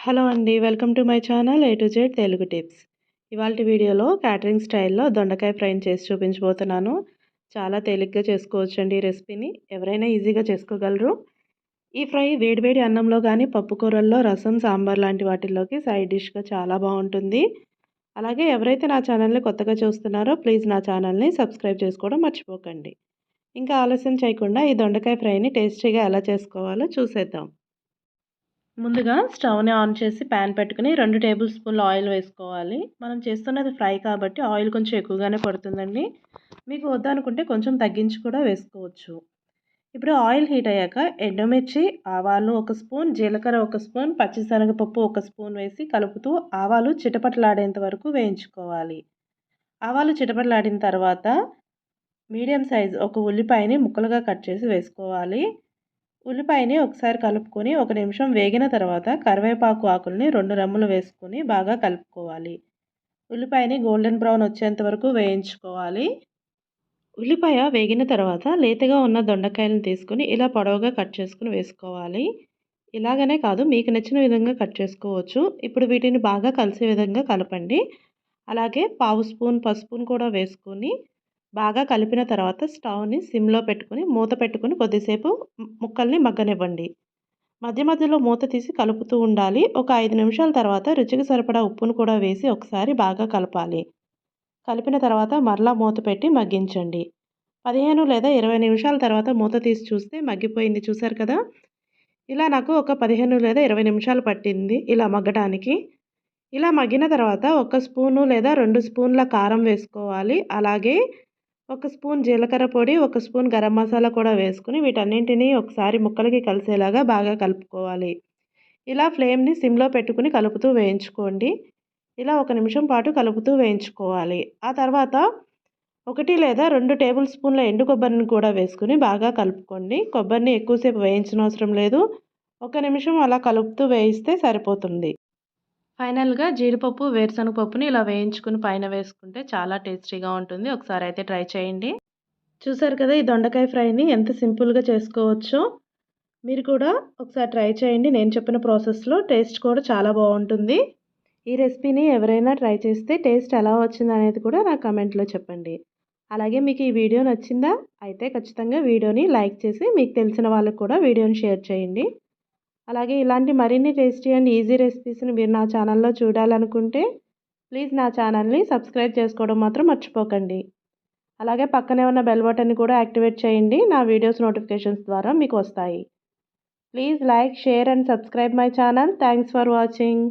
Hello అండి. Welcome to my channel A to Z Telugu tips. ఇవాల్టి వీడియోలో క్యాటరింగ్ స్టైల్‌లో దొండకాయ ఫ్రైని చేసి చూపించబోతున్నాను. చాలా తేలిగ్గా చేసుకోవచ్చండి ఈ రెసిపీని. ఎవరైనా ఈజీగా చేసుకోగలరు. ఈ ఫ్రై వేడివేడి అన్నంలో గానీ, పప్పు కూరల్లో, రసం, సాంబార్ లాంటి వాటిల్లోకి సైడ్ డిష్‌గా చాలా బావుంటుంది. అలాగే ఎవరైతే నా ఛానల్‌ని కొత్తగా చూస్తున్నారో ప్లీజ్ నా ఛానల్‌ని సబ్స్క్రైబ్ చేసుకోవడం మర్చిపోకండి. ఇంకా ఆలస్యం చేయకుండా ఈ దొండకాయ ఫ్రైని టేస్టీగా ఎలా చేసుకోవాలో చూసేద్దాం. ముందుగా స్టవ్‌ని ఆన్ చేసి పాన్ పెట్టుకొని 2 టేబుల్ స్పూన్ల ఆయిల్ వేసుకోవాలి. మనం చేస్తున్నది ఫ్రై కాబట్టి ఆయిల్ కొంచెం ఎక్కువగానే పడుతుందండి. మీకు వద్దనుకుంటే కొంచెం తగ్గించి కూడా వేసుకోవచ్చు. ఇప్పుడు ఆయిల్ హీట్ అయ్యాక ఎండుమిర్చి, ఆవాలు 1 స్పూన్, జీలకర్ర 1 స్పూన్, పచ్చిశనగపప్పు 1 స్పూన్ వేసి కలుపుతూ ఆవాలు చిటపటలాడేంత వరకు వేయించుకోవాలి. ఆవాలు చిటపటలాడిన తర్వాత మీడియం సైజ్ ఒక ఉల్లిపాయని ముక్కలుగా కట్ చేసి వేసుకోవాలి. ఉల్లిపాయని ఒకసారి కలుపుకొని 1 నిమిషం వేగిన తర్వాత కరివేపాకు ఆకుల్ని 2 రెమ్మలు వేసుకొని బాగా కలుపుకోవాలి. ఉల్లిపాయని గోల్డెన్ బ్రౌన్ వచ్చేంత వరకు వేయించుకోవాలి. ఉల్లిపాయ వేగిన తర్వాత లేతగా ఉన్న దొండకాయలను తీసుకొని ఇలా పొడవుగా కట్ చేసుకొని వేసుకోవాలి. ఇలాగనే కాదు మీకు నచ్చిన విధంగా కట్ చేసుకోవచ్చు. ఇప్పుడు వీటిని బాగా కలిసే విధంగా కలపండి. అలాగే పావు స్పూన్ పసుపును కూడా వేసుకొని బాగా కలిపిన తర్వాత స్టవ్‌ని సిమ్‌లో పెట్టుకొని మూత పెట్టుకొని కొద్దిసేపు ముక్కల్ని మగ్గనివ్వండి. మధ్య మధ్యలో మూత తీసి కలుపుతూ ఉండాలి. ఒక 5 నిమిషాల తర్వాత రుచికి సరిపడా ఉప్పును కూడా వేసి ఒకసారి బాగా కలపాలి. కలిపిన తర్వాత మరలా మూత పెట్టి మగ్గించండి. 15 లేదా 20 నిమిషాల తర్వాత మూత తీసి చూస్తే మగ్గిపోయింది చూసారు కదా! ఇలా నాకు ఒక 15 లేదా 20 నిమిషాలు పట్టింది ఇలా మగ్గడానికి. ఇలా మగ్గిన తర్వాత 1 స్పూను లేదా 2 స్పూన్ల కారం వేసుకోవాలి. అలాగే 1 స్పూన్ జీలకర్ర పొడి, 1 స్పూన్ గరం మసాలా కూడా వేసుకొని వీటన్నింటిని ఒకసారి ముక్కలకి కలిసేలాగా బాగా కలుపుకోవాలి. ఇలా ఫ్లేమ్‌ని సిమ్‌లో పెట్టుకొని కలుపుతూ వేయించుకోండి. ఇలా 1 నిమిషం పాటు కలుపుతూ వేయించుకోవాలి. ఆ తర్వాత 1 లేదా 2 టేబుల్ స్పూన్ల ఎండు కొబ్బరిని కూడా వేసుకొని బాగా కలుపుకోండి. కొబ్బరిని ఎక్కువసేపు వేయించనవసరం లేదు. 1 నిమిషం అలా కలుపుతూ వేయిస్తే సరిపోతుంది. ఫైనల్‌గా జీడిపప్పు, వేరుశనగ పప్పుని ఇలా వేయించుకొని పైన వేసుకుంటే చాలా టేస్టీగా ఉంటుంది. ఒకసారి అయితే ట్రై చేయండి. చూసారు కదా! ఈ దొండకాయ ఫ్రైని ఎంత సింపుల్‌గా చేసుకోవచ్చో. మీరు కూడా ఒకసారి ట్రై చేయండి. నేను చెప్పిన ప్రాసెస్‌లో టేస్ట్ కూడా చాలా బావుంటుంది. ఈ రెసిపీని ఎవరైనా ట్రై చేస్తే టేస్ట్ ఎలా వచ్చిందనేది కూడా నాకు కామెంట్‌లో చెప్పండి. అలాగే మీకు ఈ వీడియో నచ్చిందా? అయితే ఖచ్చితంగా వీడియోని లైక్ చేసి మీకు తెలిసిన వాళ్ళకి కూడా వీడియోని షేర్ చేయండి. అలాగే ఇలాంటి మరిన్ని టేస్టీ అండ్ ఈజీ రెసిపీస్‌ని మీరు నా ఛానల్‌లో చూడాలనుకుంటే ప్లీజ్ నా ఛానల్‌ని సబ్స్క్రైబ్ చేసుకోవడం మాత్రం మర్చిపోకండి. అలాగే పక్కనే ఉన్న బెల్ బటన్‌ని కూడా యాక్టివేట్ చేయండి. నా వీడియోస్ నోటిఫికేషన్స్ ద్వారా మీకు వస్తాయి. Please like, share and subscribe my channel. Thanks for watching.